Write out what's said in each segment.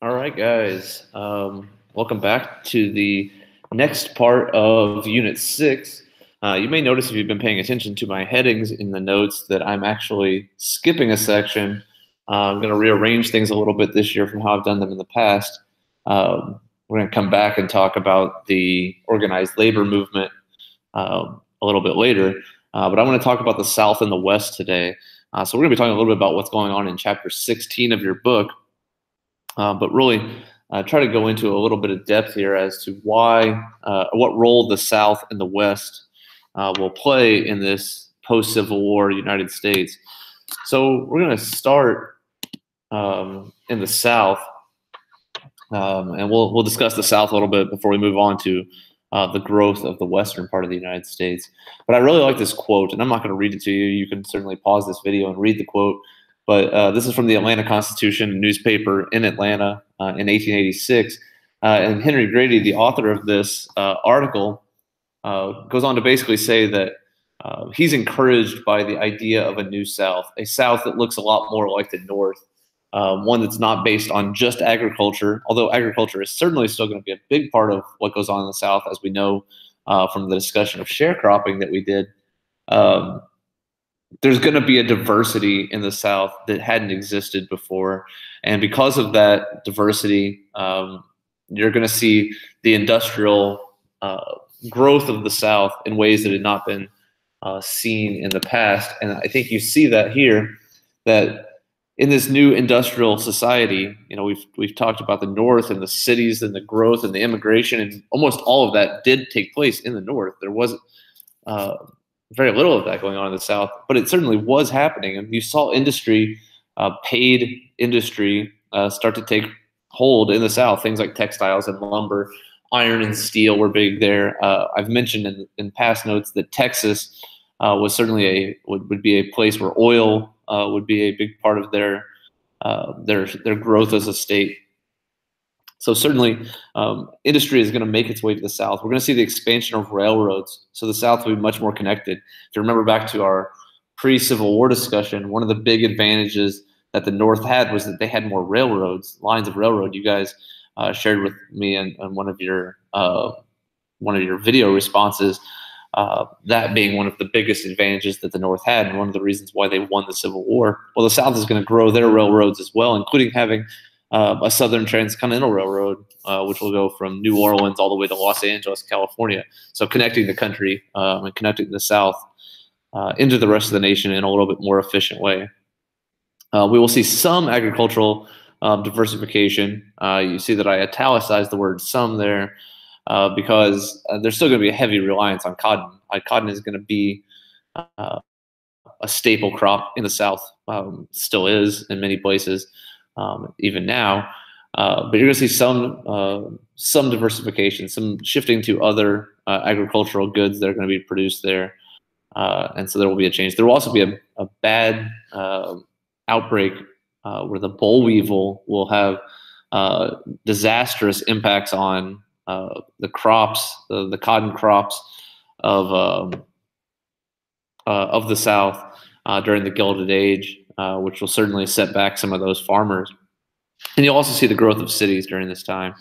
All right, guys. Welcome back to the next part of Unit 6. You may notice if you've been paying attention to my headings in the notes that I'm actually skipping a section. I'm going to rearrange things a little bit this year from how I've done them in the past. We're going to come back and talk about the organized labor movement a little bit later. But I want to talk about the South and the West today. So we're going to be talking a little bit about what's going on in Chapter 16 of your book. But really try to go into a little bit of depth here as to why, what role the South and the West will play in this post-Civil War United States. So we're going to start in the South, and we'll discuss the South a little bit before we move on to the growth of the western part of the United States. But I really like this quote, and I'm not going to read it to you. You can certainly pause this video and read the quote. But this is from the Atlanta Constitution, a newspaper in Atlanta in 1886. And Henry Grady, the author of this article, goes on to basically say that he's encouraged by the idea of a new South, a South that looks a lot more like the North, one that's not based on just agriculture, although agriculture is certainly still going to be a big part of what goes on in the South, as we know from the discussion of sharecropping that we did. There's going to be a diversity in the South that hadn't existed before. And because of that diversity, you're going to see the industrial growth of the South in ways that had not been seen in the past. And I think you see that here, that in this new industrial society, you know, we've talked about the North and the cities and the growth and the immigration, and almost all of that did take place in the North. There wasn't very little of that going on in the South, but it certainly was happening. And you saw industry, paid industry, start to take hold in the South. Things like textiles and lumber, iron and steel were big there. I've mentioned in past notes that Texas was certainly would be a place where oil would be a big part of their growth as a state. So certainly, industry is going to make its way to the South. We're going to see the expansion of railroads. So the South will be much more connected. If you remember back to our pre-Civil War discussion, one of the big advantages that the North had was that they had more railroads, lines of railroad. You guys shared with me in one of your video responses, that being one of the biggest advantages that the North had, and one of the reasons why they won the Civil War. Well, the South is going to grow their railroads as well, including having a Southern Transcontinental Railroad, which will go from New Orleans all the way to Los Angeles, California. So connecting the country and connecting the South into the rest of the nation in a little bit more efficient way. We will see some agricultural diversification. You see that I italicized the word "some" there because there's still going to be a heavy reliance on cotton. Cotton is going to be a staple crop in the South, still is in many places. Even now, but you're going to see some diversification, some shifting to other agricultural goods that are going to be produced there, and so there will be a change. There will also be a bad outbreak where the boll weevil will have disastrous impacts on the crops, the cotton crops of the South during the Gilded Age. Which will certainly set back some of those farmers. And you'll also see the growth of cities during this time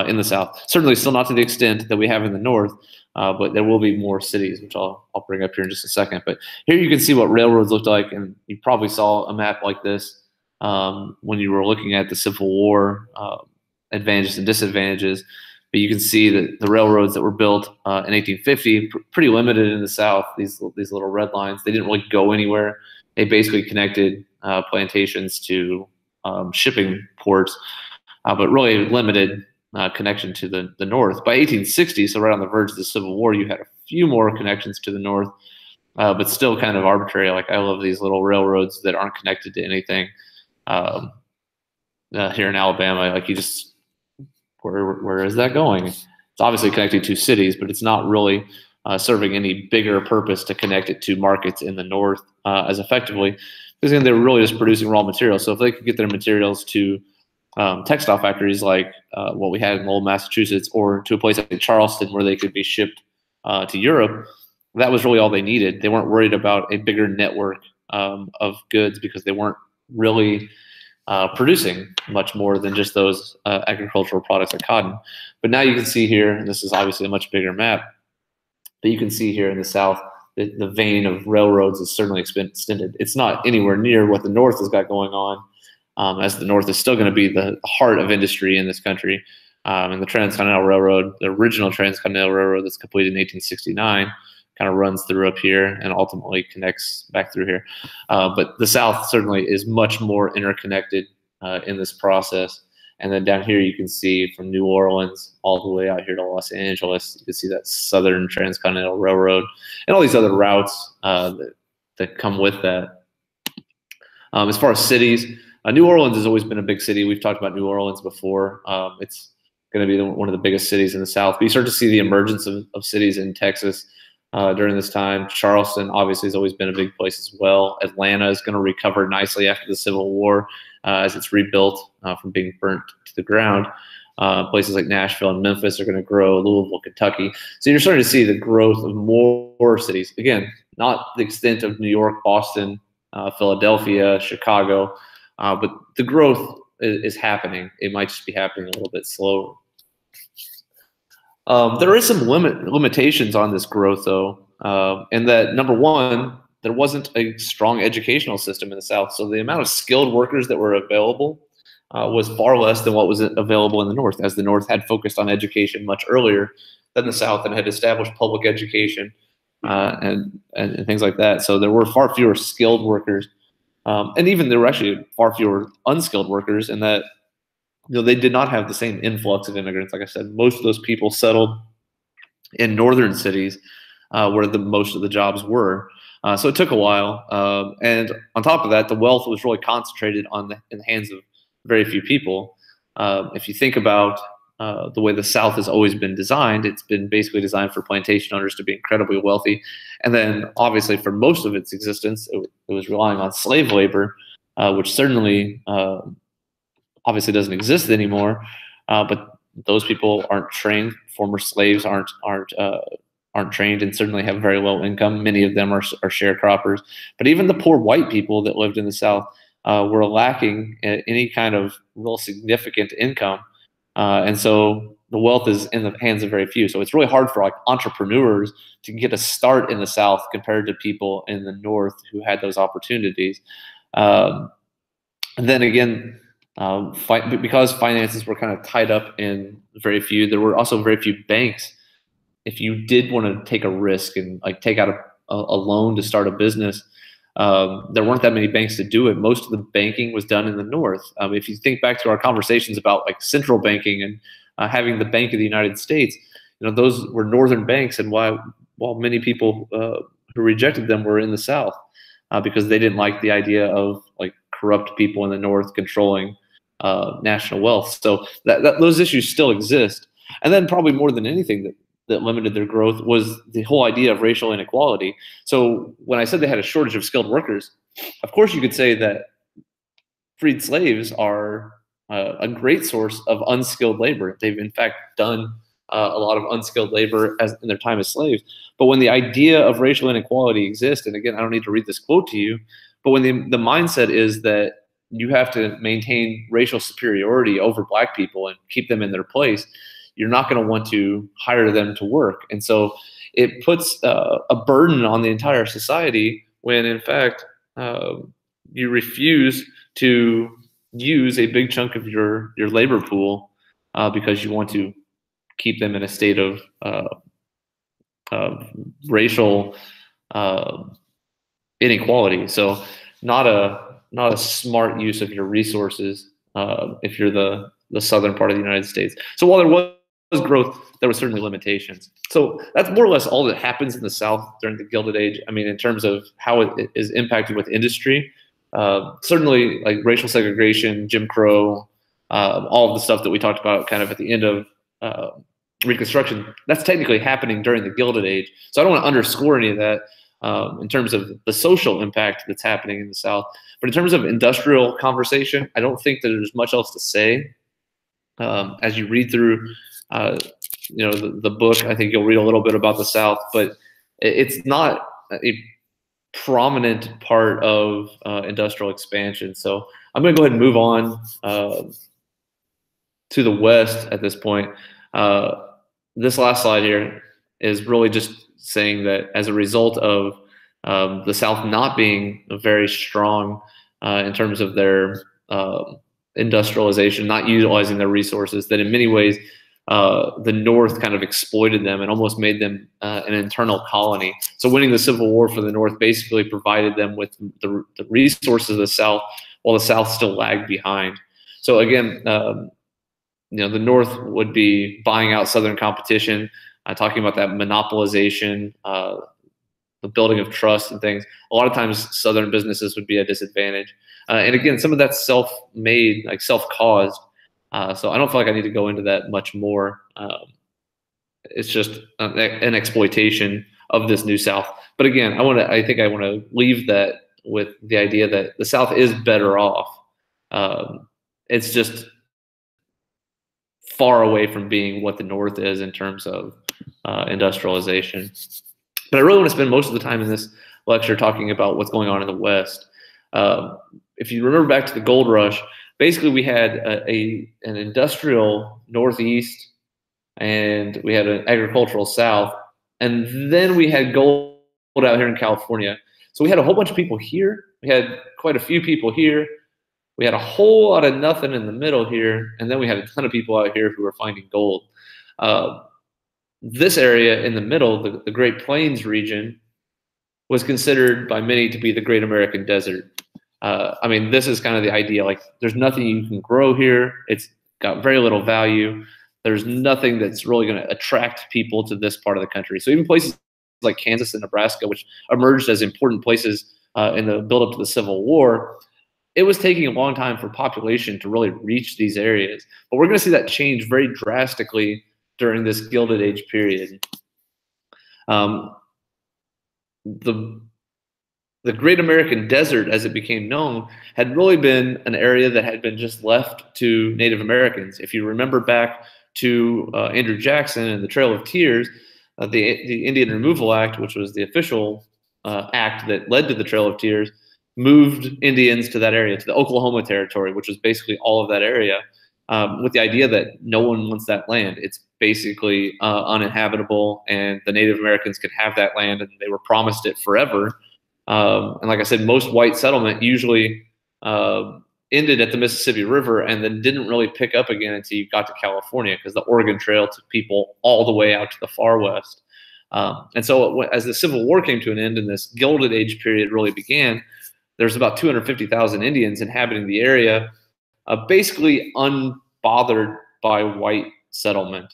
in the South. Certainly still not to the extent that we have in the North, but there will be more cities, which I'll bring up here in just a second. But here you can see what railroads looked like, and you probably saw a map like this when you were looking at the Civil War advantages and disadvantages. But you can see that the railroads that were built in 1850, pretty limited in the South, these little red lines, they didn't really go anywhere. They basically connected plantations to shipping ports, but really limited connection to the North. By 1860, so right on the verge of the Civil War, you had a few more connections to the North, but still kind of arbitrary. Like, I love these little railroads that aren't connected to anything here in Alabama. Like, you just, where is that going? It's obviously connected to cities, but it's not really serving any bigger purpose to connect it to markets in the North as effectively, because they're really just producing raw materials. So if they could get their materials to textile factories like what we had in Lowell, Massachusetts, or to a place like Charleston where they could be shipped to Europe, that was really all they needed. They weren't worried about a bigger network of goods because they weren't really producing much more than just those agricultural products like cotton. But now you can see here, and this is obviously a much bigger map, but you can see here in the South, the vein of railroads is certainly extended. It's not anywhere near what the North has got going on, as the North is still going to be the heart of industry in this country. And the Transcontinental Railroad, the original Transcontinental Railroad that's completed in 1869, kind of runs through up here and ultimately connects back through here. But the South certainly is much more interconnected in this process. And then down here you can see from New Orleans all the way out here to Los Angeles, you can see that Southern Transcontinental Railroad and all these other routes that come with that. As far as cities, New Orleans has always been a big city. We've talked about New Orleans before. It's going to be one of the biggest cities in the South. But you start to see the emergence of cities in Texas during this time. Charleston obviously has always been a big place as well. Atlanta is going to recover nicely after the Civil War as it's rebuilt from being burnt to the ground. Places like Nashville and Memphis are going to grow, Louisville, Kentucky. So you're starting to see the growth of more cities. Again, not the extent of New York, Boston, Philadelphia, Chicago, but the growth is happening. It might just be happening a little bit slower. There is some limitations on this growth, though, in that, number one, there wasn't a strong educational system in the South. So the amount of skilled workers that were available was far less than what was available in the North, as the North had focused on education much earlier than the South and had established public education and things like that. So there were far fewer skilled workers. And even there were actually far fewer unskilled workers, in that they did not have the same influx of immigrants. Like I said, most of those people settled in northern cities where most of the jobs were. So it took a while. And on top of that, the wealth was really concentrated in the hands of very few people. If you think about the way the South has always been designed, it's been basically designed for plantation owners to be incredibly wealthy. And then obviously for most of its existence, it was relying on slave labor, which certainly obviously doesn't exist anymore. But those people aren't trained. Former slaves aren't trained and certainly have very low income. Many of them are sharecroppers. But even the poor white people that lived in the South were lacking any kind of real significant income. And so the wealth is in the hands of very few. So it's really hard for like entrepreneurs to get a start in the South compared to people in the North who had those opportunities. And then again, because finances were kind of tied up in very few, there were also very few banks. If you did want to take a risk and like take out a loan to start a business, there weren't that many banks to do it. Most of the banking was done in the North. If you think back to our conversations about like central banking and having the Bank of the United States, those were northern banks, and while many people who rejected them were in the South because they didn't like the idea of like corrupt people in the North controlling national wealth. So those issues still exist. And then probably more than anything that limited their growth was the whole idea of racial inequality. So when I said they had a shortage of skilled workers, of course you could say that freed slaves are a great source of unskilled labor. They've in fact done a lot of unskilled labor in their time as slaves. But when the idea of racial inequality exists, and again, I don't need to read this quote to you, but when the mindset is that you have to maintain racial superiority over black people and keep them in their place, you're not going to want to hire them to work. And so it puts a burden on the entire society when, in fact, you refuse to use a big chunk of your labor pool because you want to keep them in a state of racial inequality. So not a smart use of your resources if you're the southern part of the United States. So while there was growth, there were certainly limitations. So that's more or less all that happens in the South during the Gilded Age. I mean, in terms of how it is impacted with industry, certainly like racial segregation, Jim Crow, all of the stuff that we talked about kind of at the end of Reconstruction, that's technically happening during the Gilded Age. So I don't want to underscore any of that in terms of the social impact that's happening in the South. But in terms of industrial conversation, I don't think that there's much else to say. As you read through the book, I think you'll read a little bit about the South, but it's not a prominent part of industrial expansion. So I'm going to go ahead and move on to the west at this point. This last slide here is really just saying that as a result of the South not being very strong in terms of their industrialization, not utilizing their resources, that in many ways the North kind of exploited them and almost made them an internal colony. So winning the Civil War for the North basically provided them with the resources of the South, while the South still lagged behind. So again, the North would be buying out Southern competition, talking about that monopolization, the building of trust and things. A lot of times Southern businesses would be at a disadvantage. And again, some of that's self-made, like self-caused. So I don't feel like I need to go into that much more. It's just an exploitation of this new South. But again, I think I want to leave that with the idea that the South is better off. It's just far away from being what the North is in terms of industrialization. But I really want to spend most of the time in this lecture talking about what's going on in the West. If you remember back to the gold rush, basically we had an industrial Northeast and we had an agricultural South, and then we had gold out here in California. So we had a whole bunch of people here. We had quite a few people here. We had a whole lot of nothing in the middle here, and then we had a ton of people out here who were finding gold. This area in the middle, the Great Plains region, was considered by many to be the Great American Desert. I mean, this is kind of the idea, like there's nothing you can grow here. It's got very little value. There's nothing that's really going to attract people to this part of the country. So even places like Kansas and Nebraska, which emerged as important places in the build-up to the Civil War, it was taking a long time for population to really reach these areas. But we're going to see that change very drastically during this Gilded Age period. The Great American Desert, as it became known, had really been an area that had been just left to Native Americans. If you remember back to Andrew Jackson and the Trail of Tears, the Indian Removal Act, which was the official act that led to the Trail of Tears, moved Indians to that area, to the Oklahoma Territory, which was basically all of that area, with the idea that no one wants that land. It's basically uninhabitable, and the Native Americans could have that land, and they were promised it forever. And like I said, most white settlement usually ended at the Mississippi River and then didn't really pick up again until you got to California, because the Oregon Trail took people all the way out to the far west. And so as the Civil War came to an end and this Gilded Age period really began, there's about 250,000 Indians inhabiting the area, basically unbothered by white settlement.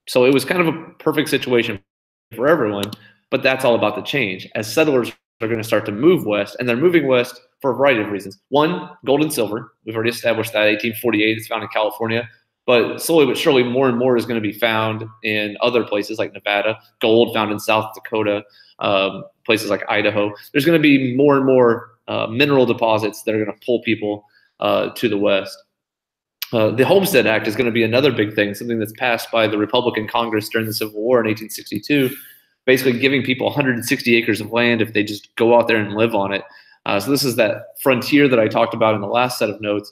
So it was kind of a perfect situation for everyone, but that's all about the change. As settlers are going to start to move west, and they're moving west for a variety of reasons. One, gold and silver. We've already established that. 1848, it's found in California. But slowly but surely, more and more is going to be found in other places like Nevada, gold found in South Dakota, places like Idaho. There's going to be more and more mineral deposits that are going to pull people to the west. The Homestead Act is going to be another big thing, something that's passed by the Republican Congress during the Civil War in 1862, basically giving people 160 acres of land if they just go out there and live on it. So this is that frontier that I talked about in the last set of notes.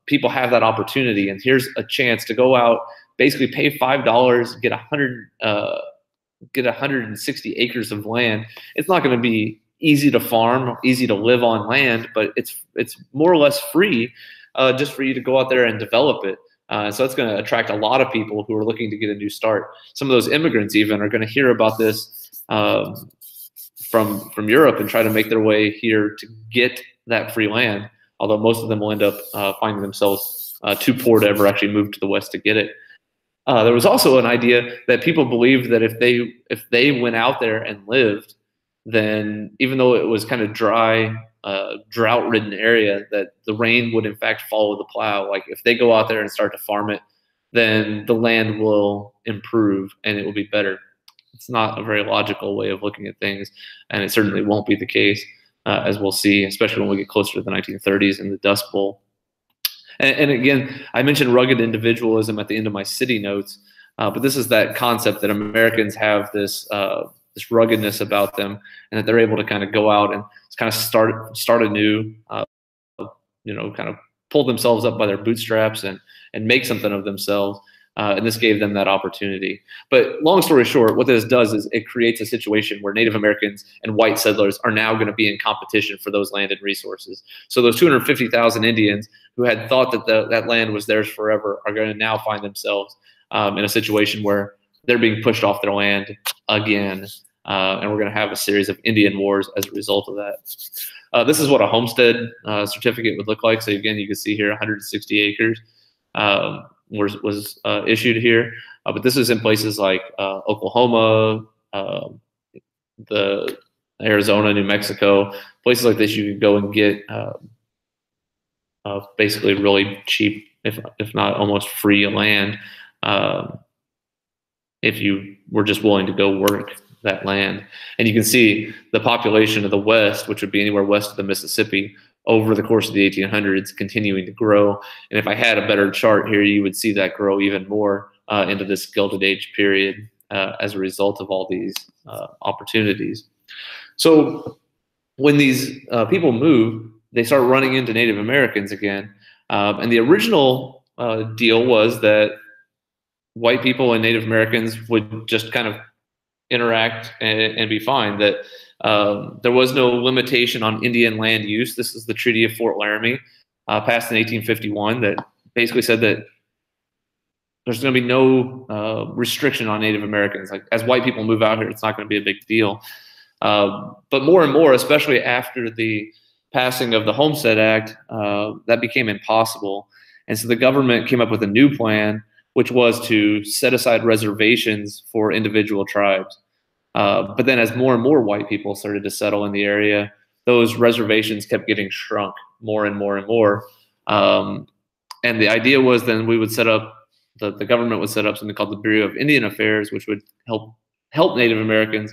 People have that opportunity, and here's a chance to go out, basically pay $5, get 160 acres of land. It's not going to be easy to farm, easy to live on land, but it's more or less free, just for you to go out there and develop it. So it's going to attract a lot of people who are looking to get a new start. Some of those immigrants even are going to hear about this from Europe and try to make their way here to get that free land, although most of them will end up finding themselves too poor to ever actually move to the west to get it. There was also an idea that people believed that if they went out there and lived, then even though it was kind of dry, drought-ridden area, that the rain would in fact follow the plow. Like if they go out there and start to farm it, then the land will improve and it will be better. It's not a very logical way of looking at things, and it certainly won't be the case, as we'll see, especially when we get closer to the 1930s and the Dust Bowl. And again, I mentioned rugged individualism at the end of my city notes, but this is that concept that Americans have this ruggedness about them, and that they're able to kind of go out and kind of start anew, kind of pull themselves up by their bootstraps and make something of themselves. And this gave them that opportunity. But long story short, what this does is it creates a situation where Native Americans and white settlers are now going to be in competition for those land and resources. So those 250,000 Indians who had thought that that land was theirs forever are going to now find themselves in a situation where they're being pushed off their land again. And we're going to have a series of Indian wars as a result of that. This is what a homestead certificate would look like. So again, you can see here 160 acres. Was issued here, but this is in places like Oklahoma, the Arizona, New Mexico, places like this. You can go and get basically really cheap, if not almost free land, if you were just willing to go work that land. And you can see the population of the West, which would be anywhere west of the Mississippi, over the course of the 1800s, continuing to grow. And if I had a better chart here, you would see that grow even more into this Gilded Age period as a result of all these opportunities. So when these people move, they start running into Native Americans again. And the original deal was that white people and Native Americans would just kind of interact and be fine, that there was no limitation on Indian land use. This is the Treaty of Fort Laramie, passed in 1851, that basically said that there's going to be no restriction on Native Americans. Like, as white people move out here, it's not going to be a big deal. But more and more, especially after the passing of the Homestead Act, that became impossible. And so the government came up with a new plan, which was to set aside reservations for individual tribes. But then as more and more white people started to settle in the area, those reservations kept getting shrunk more and more and more. And the idea was then we would set up, the government would set up something called the Bureau of Indian Affairs, which would help Native Americans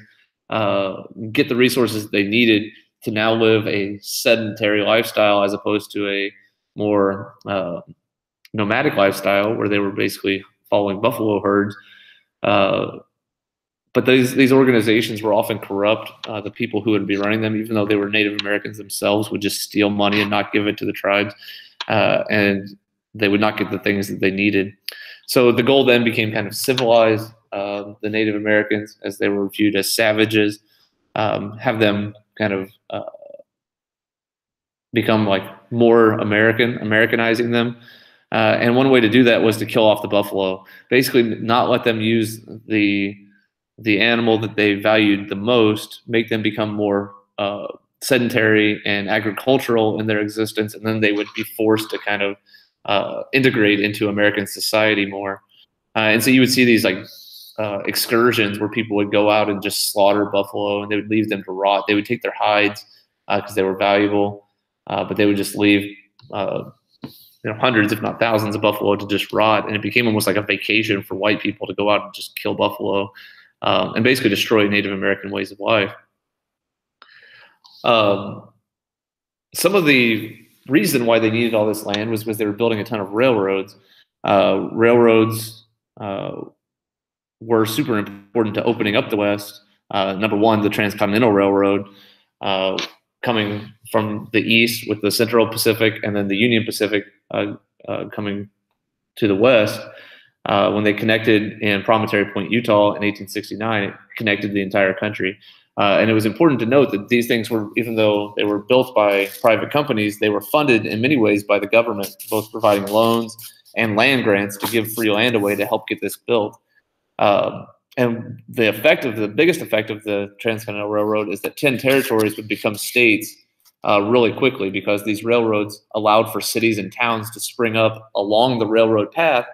get the resources they needed to now live a sedentary lifestyle as opposed to a more nomadic lifestyle where they were basically following buffalo herds. But these organizations were often corrupt. The people who would be running them, even though they were Native Americans themselves, would just steal money and not give it to the tribes. And they would not get the things that they needed. So the goal then became kind of civilize the Native Americans as they were viewed as savages, have them kind of become like more Americanizing them. And one way to do that was to kill off the buffalo, basically not let them use the animal that they valued the most, make them become more sedentary and agricultural in their existence, and then they would be forced to kind of integrate into American society more. And so you would see these like excursions where people would go out and just slaughter buffalo, and they would leave them to rot. They would take their hides because they were valuable, but they would just leave hundreds, if not thousands, of buffalo to just rot. And it became almost like a vacation for white people to go out and just kill buffalo and basically destroy Native American ways of life. Some of the reason why they needed all this land was because they were building a ton of railroads. Railroads were super important to opening up the West. Number one, the Transcontinental Railroad, coming from the east with the Central Pacific, and then the Union Pacific coming to the west. When they connected in Promontory Point, Utah in 1869, it connected the entire country. And it was important to note that these things were, even though they were built by private companies, they were funded in many ways by the government, both providing loans and land grants to give free land away to help get this built. And the biggest effect of the Transcontinental Railroad is that 10 territories would become states really quickly, because these railroads allowed for cities and towns to spring up along the railroad path.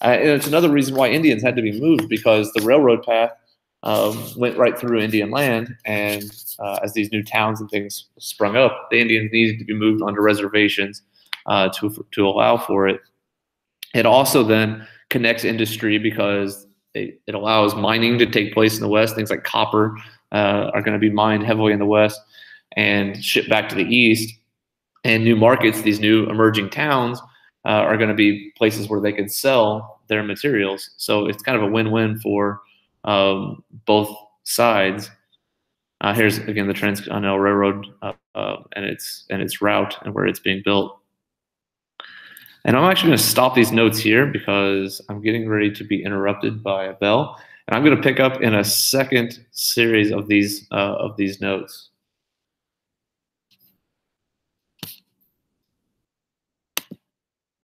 And it's another reason why Indians had to be moved, because the railroad path went right through Indian land, and as these new towns and things sprung up, the Indians needed to be moved onto reservations to allow for it. It also then connects industry, because it allows mining to take place in the West. Things like copper are going to be mined heavily in the West and shipped back to the East. And new markets, these new emerging towns, are going to be places where they can sell their materials. So it's kind of a win-win for both sides. Here's again the Transcontinental Railroad and its route and where it's being built. And I'm actually going to stop these notes here because I'm getting ready to be interrupted by a bell. And I'm going to pick up in a second series of these notes.